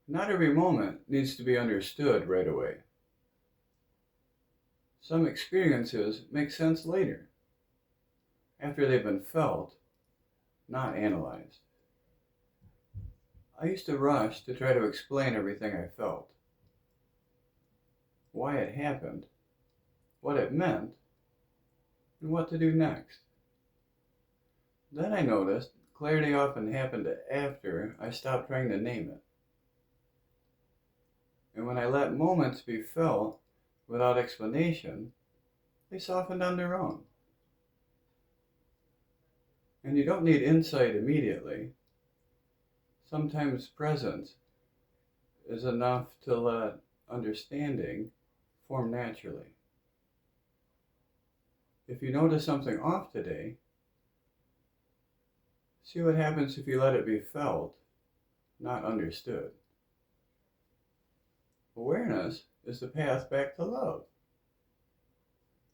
Not every moment needs to be understood right away. Some experiences make sense later, after they've been felt, not analyzed. I used to rush to try to explain everything I felt, why it happened, what it meant, and what to do next. Then I noticed clarity often happened after I stopped trying to name it. And when I let moments be felt without explanation, they softened on their own. And you don't need insight immediately. Sometimes presence is enough to let understanding form naturally. If you notice something off today, see what happens if you let it be felt, not understood. Awareness is the path back to love.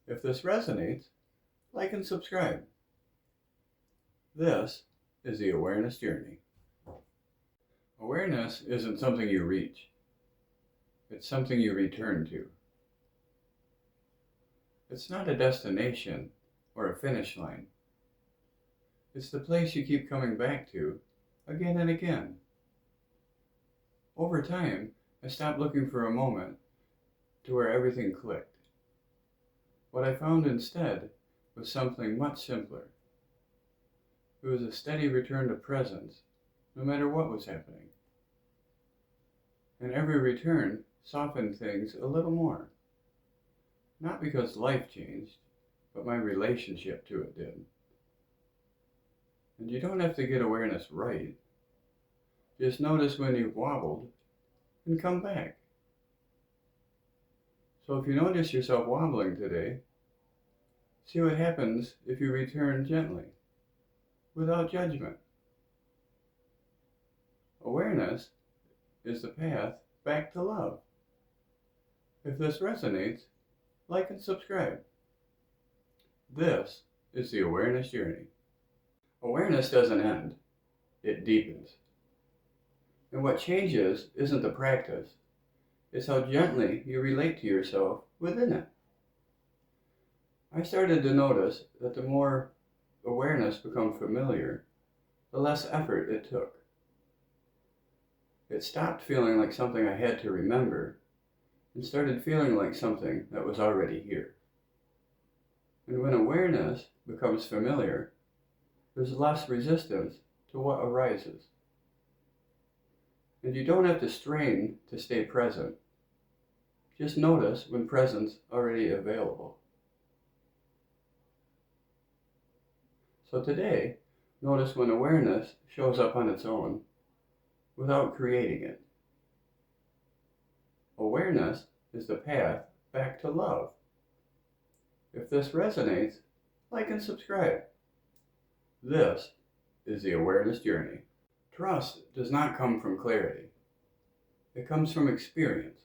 If this resonates, like and subscribe. This is the awareness journey. Awareness isn't something you reach. It's something you return to. It's not a destination or a finish line. It's the place you keep coming back to again and again. Over time, I stopped looking for a moment to where everything clicked. What I found instead was something much simpler. It was a steady return to presence, no matter what was happening. And every return softened things a little more. Not because life changed, but my relationship to it did. And you don't have to get awareness right. Just notice when you've wobbled and come back. So if you notice yourself wobbling today, see what happens if you return gently, without judgment. Awareness is the path back to love. If this resonates, like and subscribe. This is the awareness journey. Awareness doesn't end, it deepens. And what changes isn't the practice, it's how gently you relate to yourself within it. I started to notice that the more awareness became familiar, the less effort it took. It stopped feeling like something I had to remember and started feeling like something that was already here. And when awareness becomes familiar, there's less resistance to what arises. And you don't have to strain to stay present. Just notice when presence already available. So today, notice when awareness shows up on its own without creating it. Awareness is the path back to love. If this resonates, like and subscribe. This is the awareness journey. Trust does not come from clarity. It comes from experience.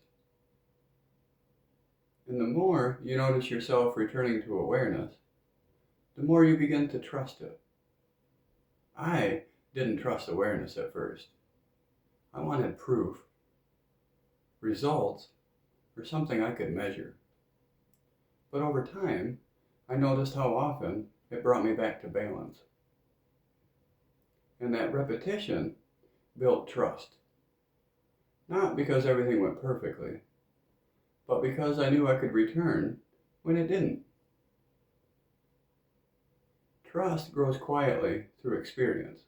And the more you notice yourself returning to awareness, the more you begin to trust it. I didn't trust awareness at first. I wanted proof, results, or something I could measure. But over time, I noticed how often it brought me back to balance. And that repetition built trust. Not because everything went perfectly, but because I knew I could return when it didn't. Trust grows quietly through experience.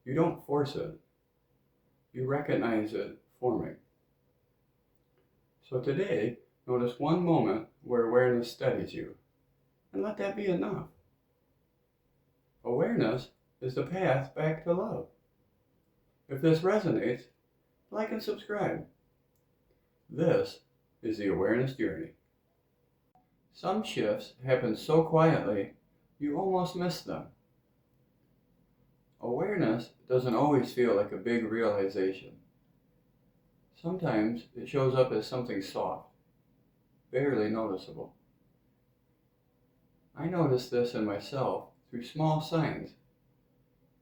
You don't force it. You recognize it forming. So today, notice one moment where awareness steadies you, and let that be enough. Awareness is the path back to love. If this resonates, like and subscribe. This is the awareness journey. Some shifts happen so quietly, you almost miss them. Awareness doesn't always feel like a big realization. Sometimes it shows up as something soft, barely noticeable. I notice this in myself through small signs,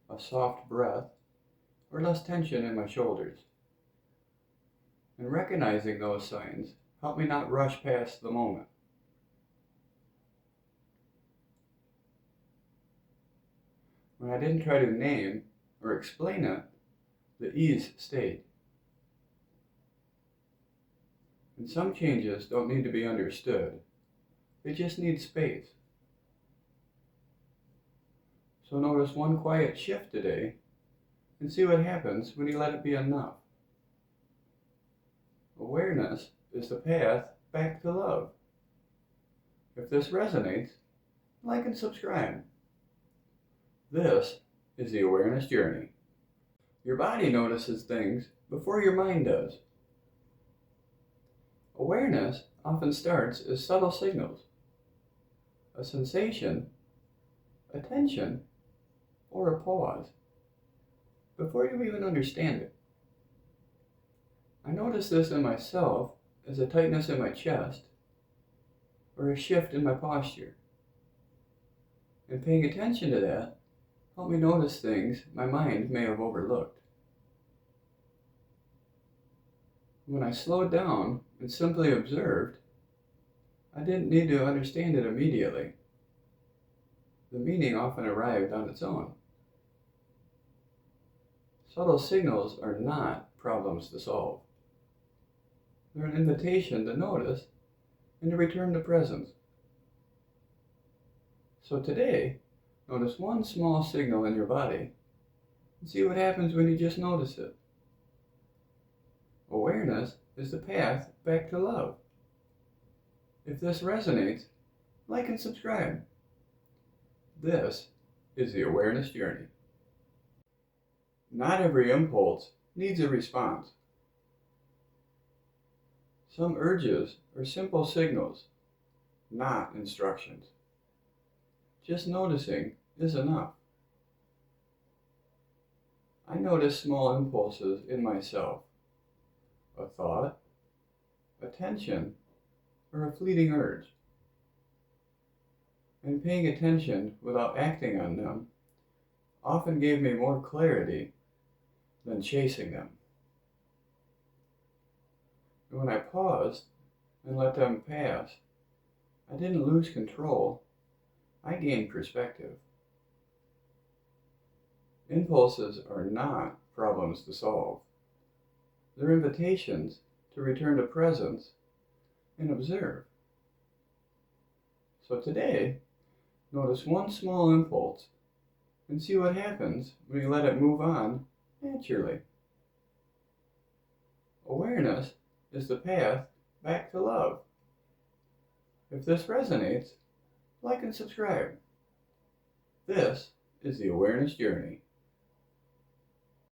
a soft breath, or less tension in my shoulders. And recognizing those signs helped me not rush past the moment. When I didn't try to name or explain it, the ease stayed. And some changes don't need to be understood. They just need space. So notice one quiet shift today and see what happens when you let it be enough. Awareness is the path back to love. If this resonates, like and subscribe. This is the awareness journey. Your body notices things before your mind does. Awareness often starts as subtle signals, a sensation, a tension, or a pause, before you even understand it. I notice this in myself as a tightness in my chest or a shift in my posture. And paying attention to that helped me notice things my mind may have overlooked. When I slowed down and simply observed, I didn't need to understand it immediately. The meaning often arrived on its own. Subtle signals are not problems to solve. They're an invitation to notice and to return to presence. So today, notice one small signal in your body and see what happens when you just notice it. Awareness is the path back to love. If this resonates, like and subscribe. This is the awareness journey. Not every impulse needs a response. Some urges are simple signals, not instructions. Just noticing is enough. I notice small impulses in myself, a thought, a tension, or a fleeting urge. And paying attention without acting on them often gave me more clarity than chasing them. And when I paused and let them pass, I didn't lose control. I gained perspective. Impulses are not problems to solve. They're invitations to return to presence and observe. So today, notice one small impulse and see what happens when you let it move on naturally. Awareness is the path back to love. If this resonates, like and subscribe. This is the awareness journey.